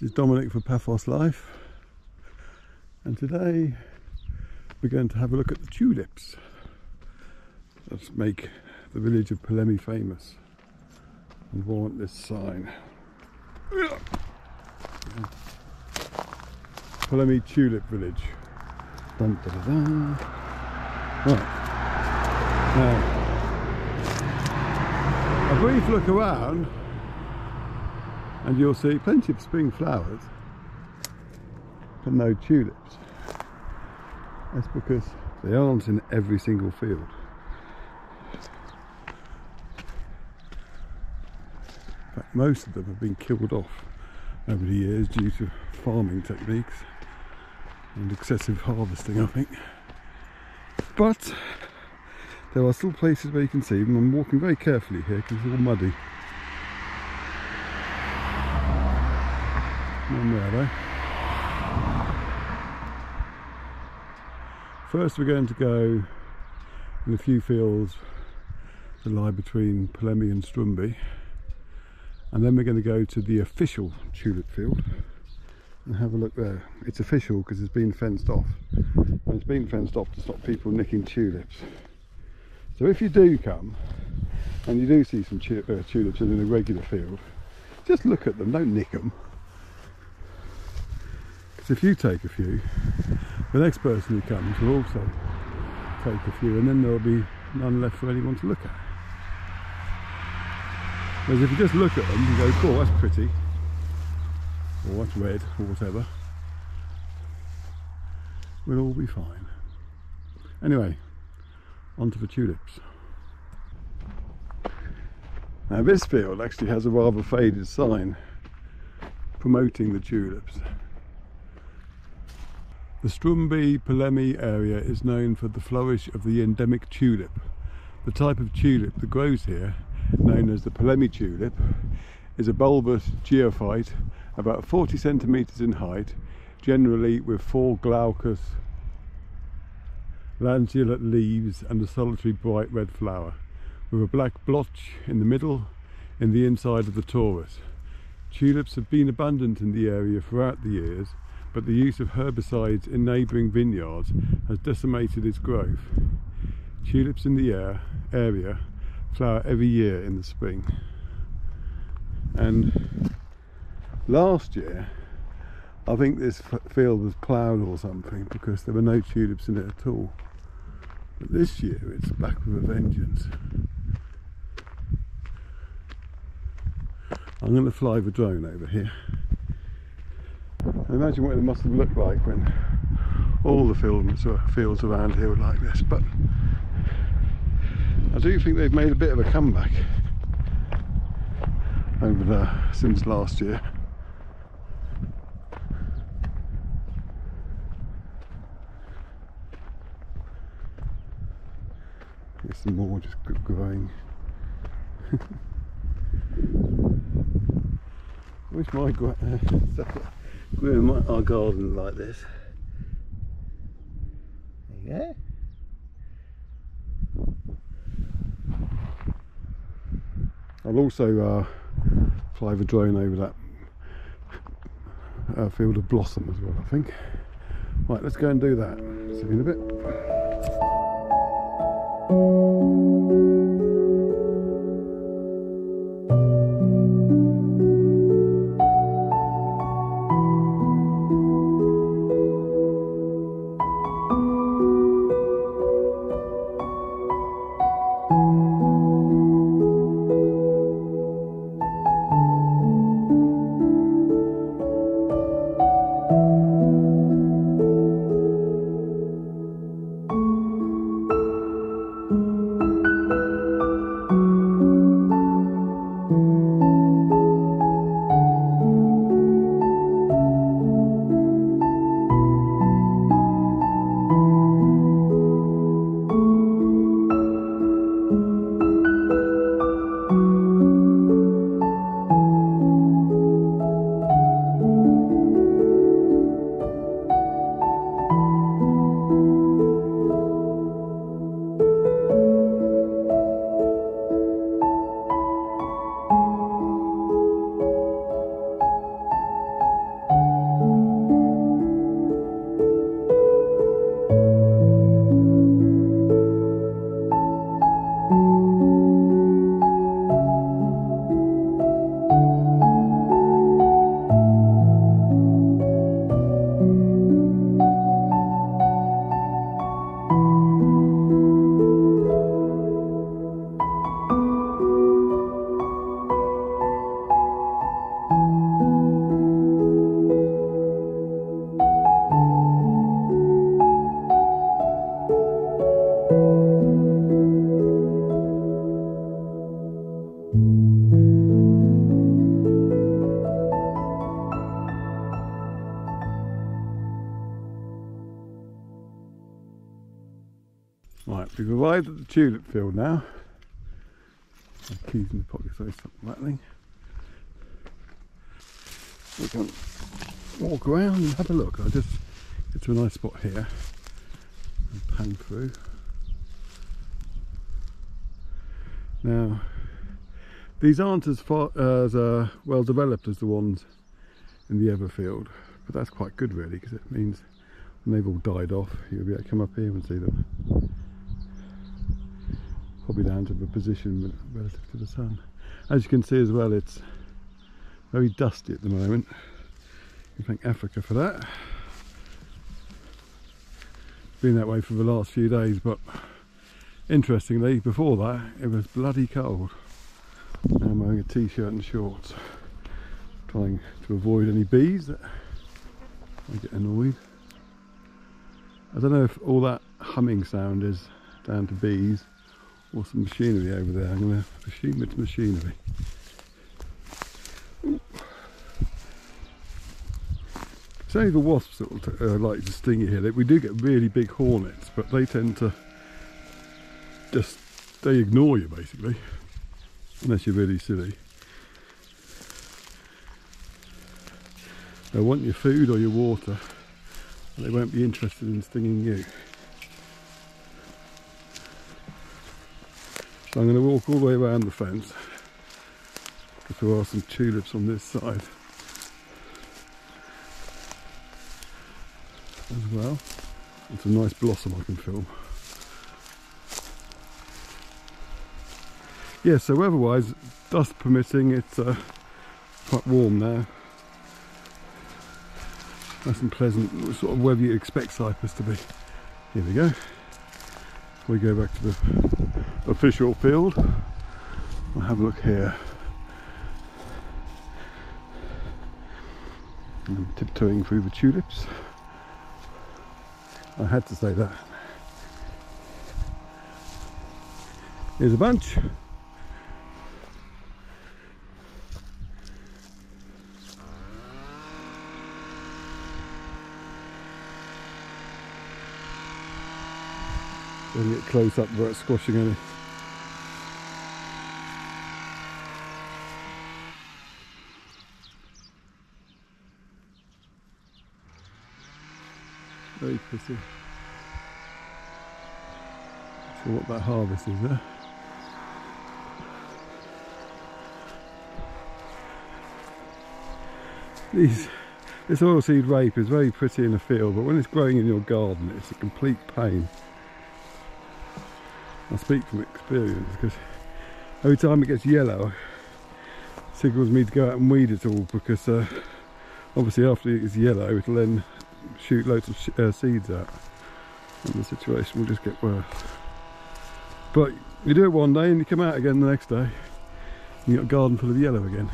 This is Dominic for Paphos Life, and today we're going to have a look at the tulips that make the village of Polemi famous and warrant this sign. Polemi Tulip Village. Dun, dun, dun, dun. Right, now a brief look around and you'll see plenty of spring flowers but no tulips. That's because they aren't in every single field. In fact, most of them have been killed off over the years due to farming techniques and excessive harvesting, I think. But there are still places where you can see them. I'm walking very carefully here because it's all muddy. None there though. First we're going to go in a few fields that lie between Polemi and Strumby, and then we're going to go to the official tulip field and have a look there. It's official because it's been fenced off, and it's been fenced off to stop people nicking tulips. So if you do come and you do see some tulips in a regular field, just look at them, don't nick them. Because if you take a few, the next person who comes will also take a few, and then there'll be none left for anyone to look at. Whereas if you just look at them and go, "Oh, that's pretty," or "that's red," or whatever, we'll all be fine. Anyway, on to the tulips. Now this field actually has a rather faded sign promoting the tulips. The Strumby Polemi area is known for the flourish of the endemic tulip. The type of tulip that grows here, known as the Polemi tulip, is a bulbous geophyte about 40 centimetres in height, generally with 4 glaucous lanceolate leaves and a solitary bright red flower, with a black blotch in the middle in the inside of the torus. Tulips have been abundant in the area throughout the years, but the use of herbicides in neighbouring vineyards has decimated its growth. Tulips in the area flower every year in the spring. And last year, I think this field was ploughed or something because there were no tulips in it at all. But this year it's back with a vengeance. I'm going to fly the drone over here. Imagine what it must have looked like when all the fields around here were like this, but I do think they've made a bit of a comeback since last year. There's some more just growing. I wish my grew in our garden like this. There you go. I'll also fly the drone over that field of blossom as well, I think. Right, let's go and do that. See you in a bit. Right, we've arrived at the tulip field now. My keys in the pocket so they stop rattling. We can walk around and have a look. I'll just get to a nice spot here and pan through. Now, these aren't as well developed as the ones in the other field, but that's quite good really, because it means when they've all died off, you'll be able to come up here and see them. Probably down to the position relative to the sun. As you can see as well, it's very dusty at the moment. You thank Africa for that. It's been that way for the last few days, but interestingly, before that, it was bloody cold. Now I'm wearing a t-shirt and shorts, trying to avoid any bees that I get annoyed. I don't know if all that humming sound is down to bees or some machinery over there. I'm going to assume it's machinery. It's only the wasps that like to sting you here. We do get really big hornets, but they tend to they ignore you basically, unless you're really silly. They'll want your food or your water, but they won't be interested in stinging you. So I'm going to walk all the way around the fence, because there are some tulips on this side as well. It's a nice blossom I can film. Yeah, so weather-wise, dust permitting, it's quite warm now. Nice and pleasant, sort of weather you expect Cyprus to be. Here we go. We go back to the official field. We'll have a look here. I'm tiptoeing through the tulips. I had to say that. Here's a bunch. Don't get close up without squashing any. Very pretty. Not sure what that harvest is there. This oilseed rape is very pretty in the field, but when it's growing in your garden, it's a complete pain. I speak from experience, because every time it gets yellow, it signals me to go out and weed it all, because obviously after it gets yellow, it'll then shoot loads of seeds out, and the situation will just get worse. But you do it one day and you come out again the next day, and you've got a garden full of yellow again.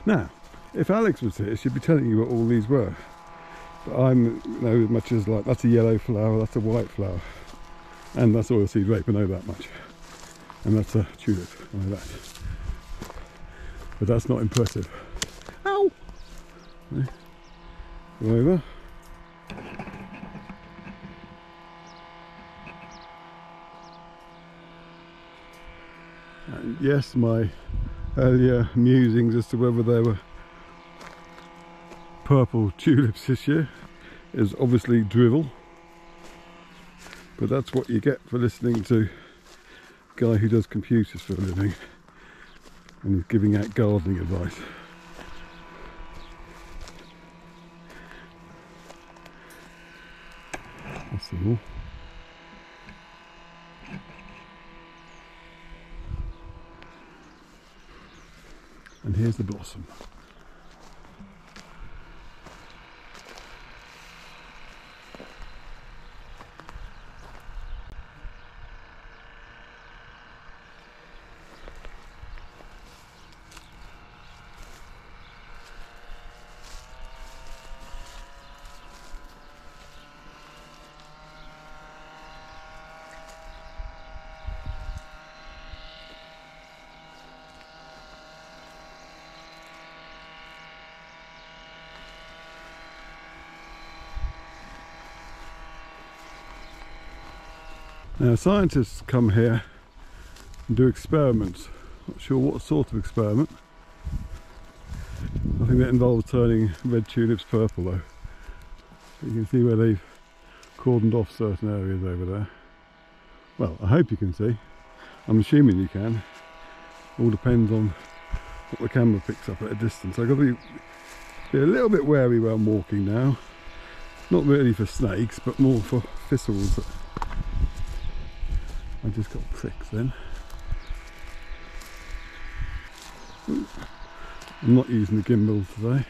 Now, if Alex was here, she'd be telling you what all these were. But I'm know as much as like, that's a yellow flower, that's a white flower, and that's oilseed rape, I know that much. And that's a tulip, I know that. But that's not impressive. Ow! Okay. Go over. And yes, my earlier musings as to whether there were purple tulips this year is obviously drivel, but that's what you get for listening to a guy who does computers for a living and is giving out gardening advice. That's all. And here's the blossom. Now scientists come here and do experiments. Not sure what sort of experiment. I think that involves turning red tulips purple though. You can see where they've cordoned off certain areas over there. Well, I hope you can see. I'm assuming you can. All depends on what the camera picks up at a distance. I've got to be a little bit wary where I'm walking now. Not really for snakes, but more for thistles. I just got pricks then. Ooh. I'm not using the gimbal today.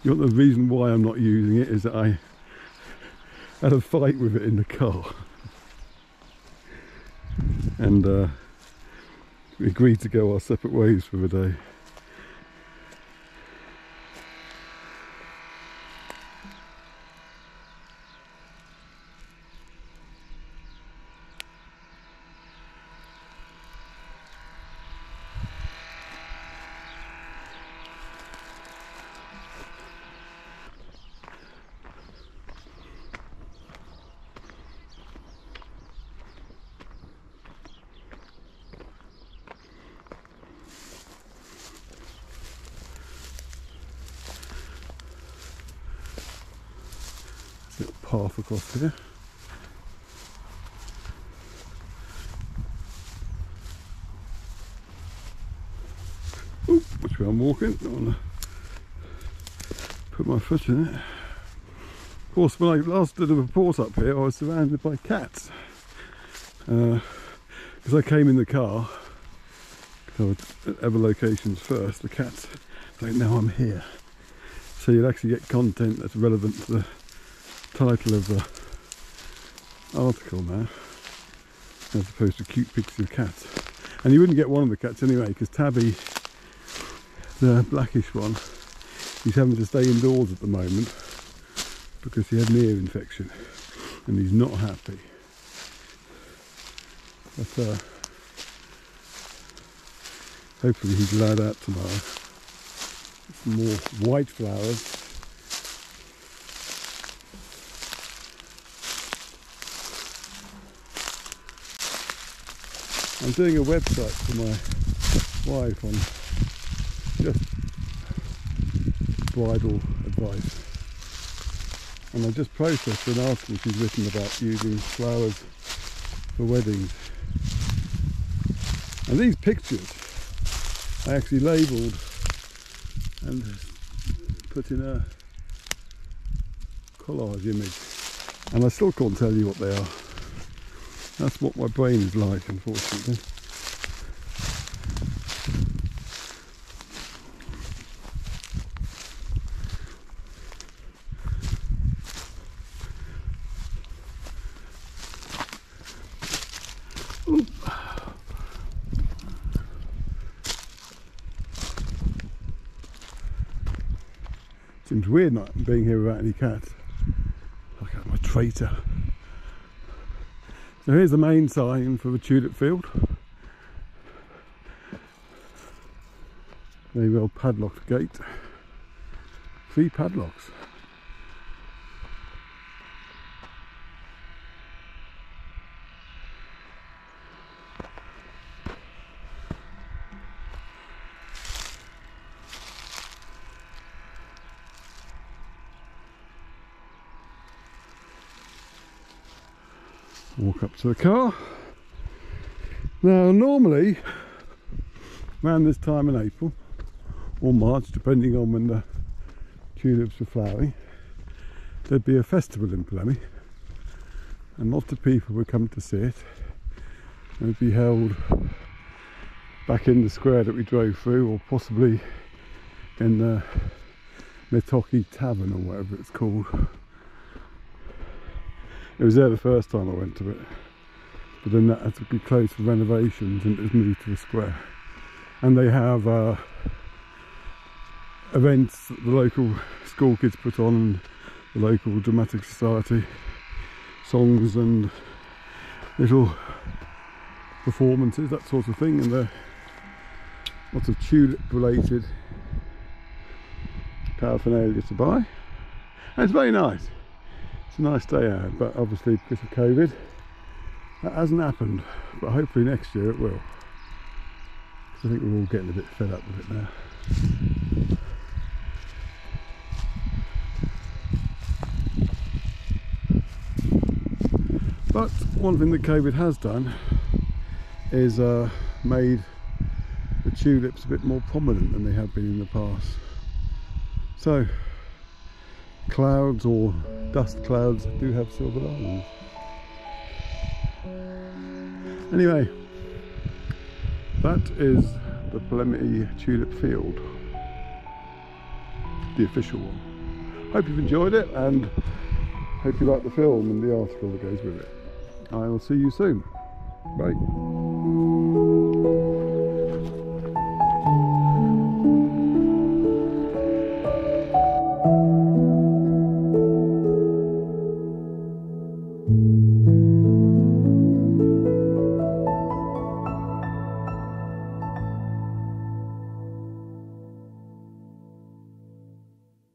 You want the reason why I'm not using it is that I had a fight with it in the car. And we agreed to go our separate ways for the day. Little path across here. Ooh, which way I'm walking? Don't want to put my foot in it. Of course, when I last did a report up here, I was surrounded by cats. Because I came in the car, because I was at other locations first, the cats don't know I'm here. So you'll actually get content that's relevant to the title of the article now, as opposed to cute pictures of cats. And you wouldn't get one of the cats anyway, because Tabby, the blackish one, he's having to stay indoors at the moment because he had an ear infection and he's not happy. But hopefully he's allowed out tomorrow. Some more white flowers. I'm doing a website for my wife on just bridal advice, and I just processed an article she's written about using flowers for weddings. And these pictures I actually labelled and put in a collage image, and I still can't tell you what they are. That's what my brain is like, unfortunately. Ooh. Seems weird not being here without any cats. Look at my traitor. So here's the main sign for the tulip field. Very well padlocked gate. 3 padlocks. Walk up to the car. Now normally around this time in April or March, depending on when the tulips are flowering, there'd be a festival in Polemi and lots of people would come to see it. It would be held back in the square that we drove through, or possibly in the Metoki Tavern or whatever it's called. It was there the first time I went to it, but then that had to be closed for renovations and it was moved to the square. And they have events that the local school kids put on, and the local dramatic society, songs and little performances, that sort of thing, and lots of tulip related paraphernalia to buy. And it's very nice. It's a nice day out, but obviously because of COVID that hasn't happened, but hopefully next year it will, because I think we're all getting a bit fed up with it now. But one thing that COVID has done is made the tulips a bit more prominent than they have been in the past. So clouds, or dust clouds, do have silver linings. Anyway, that is the Polemi tulip field, the official one. Hope you've enjoyed it, and hope you like the film and the article that goes with it. I will see you soon. Bye.